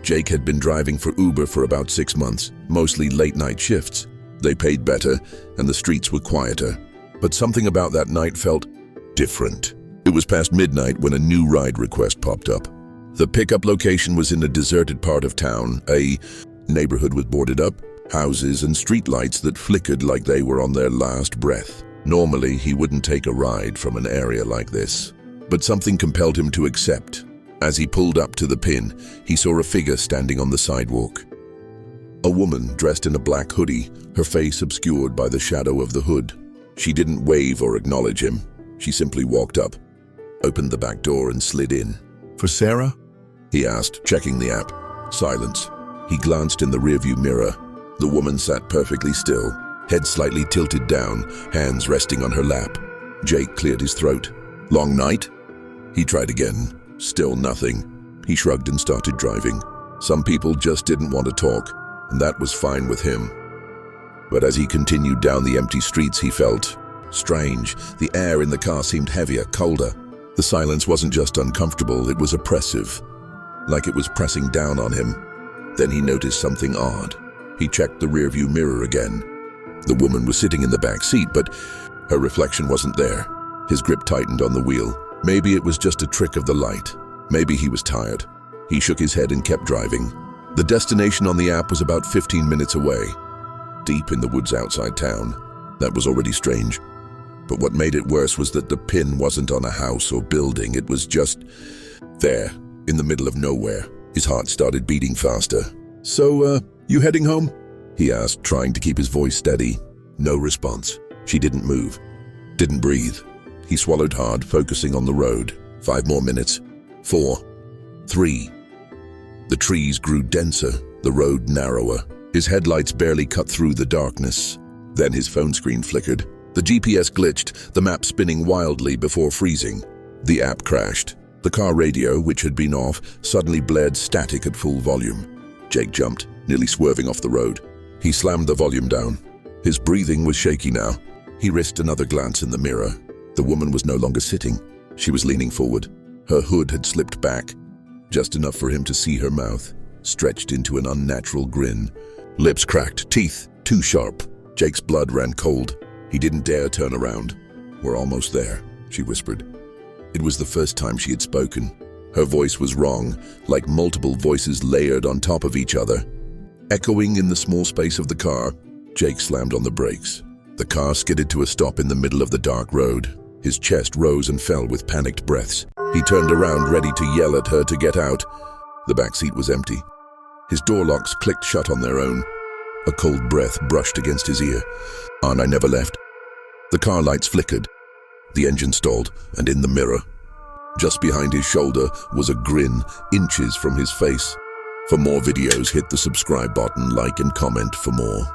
Jake had been driving for Uber for about 6 months, mostly late-night shifts. They paid better, and the streets were quieter. But something about that night felt different. It was past midnight when a new ride request popped up. The pickup location was in a deserted part of town, a neighborhood with boarded up houses and streetlights that flickered like they were on their last breath. Normally, he wouldn't take a ride from an area like this, but something compelled him to accept. As he pulled up to the pin, he saw a figure standing on the sidewalk. A woman dressed in a black hoodie, her face obscured by the shadow of the hood. She didn't wave or acknowledge him. She simply walked up, opened the back door and slid in. "For Sarah?" he asked, checking the app. Silence. He glanced in the rearview mirror. The woman sat perfectly still, head slightly tilted down, hands resting on her lap. Jake cleared his throat. "Long night?" He tried again. Still nothing. He shrugged and started driving. Some people just didn't want to talk, and that was fine with him. But as he continued down the empty streets, he felt strange. The air in the car seemed heavier, colder. The silence wasn't just uncomfortable, it was oppressive, like it was pressing down on him. Then he noticed something odd. He checked the rearview mirror again. The woman was sitting in the back seat, but her reflection wasn't there. His grip tightened on the wheel. Maybe it was just a trick of the light. Maybe he was tired. He shook his head and kept driving. The destination on the app was about 15 minutes away, deep in the woods outside town. That was already strange. But what made it worse was that the pin wasn't on a house or building. It was just there, in the middle of nowhere. His heart started beating faster. "So, you heading home?" he asked, trying to keep his voice steady. No response. She didn't move, didn't breathe. He swallowed hard, focusing on the road. 5 more minutes. 4. 3. The trees grew denser, the road narrower. His headlights barely cut through the darkness. Then his phone screen flickered. The GPS glitched, the map spinning wildly before freezing. The app crashed. The car radio, which had been off, suddenly blared static at full volume. Jake jumped, nearly swerving off the road. He slammed the volume down. His breathing was shaky now. He risked another glance in the mirror. The woman was no longer sitting. She was leaning forward. Her hood had slipped back, just enough for him to see her mouth, stretched into an unnatural grin. Lips cracked, teeth too sharp. Jake's blood ran cold. He didn't dare turn around. "We're almost there," she whispered. It was the first time she had spoken. Her voice was wrong, like multiple voices layered on top of each other. Echoing in the small space of the car, Jake slammed on the brakes. The car skidded to a stop in the middle of the dark road. His chest rose and fell with panicked breaths. He turned around, ready to yell at her to get out. The back seat was empty. His door locks clicked shut on their own. A cold breath brushed against his ear. "And I never left." The car lights flickered. The engine stalled, and in the mirror, just behind his shoulder, was a grin inches from his face. For more videos, hit the subscribe button, like and comment for more.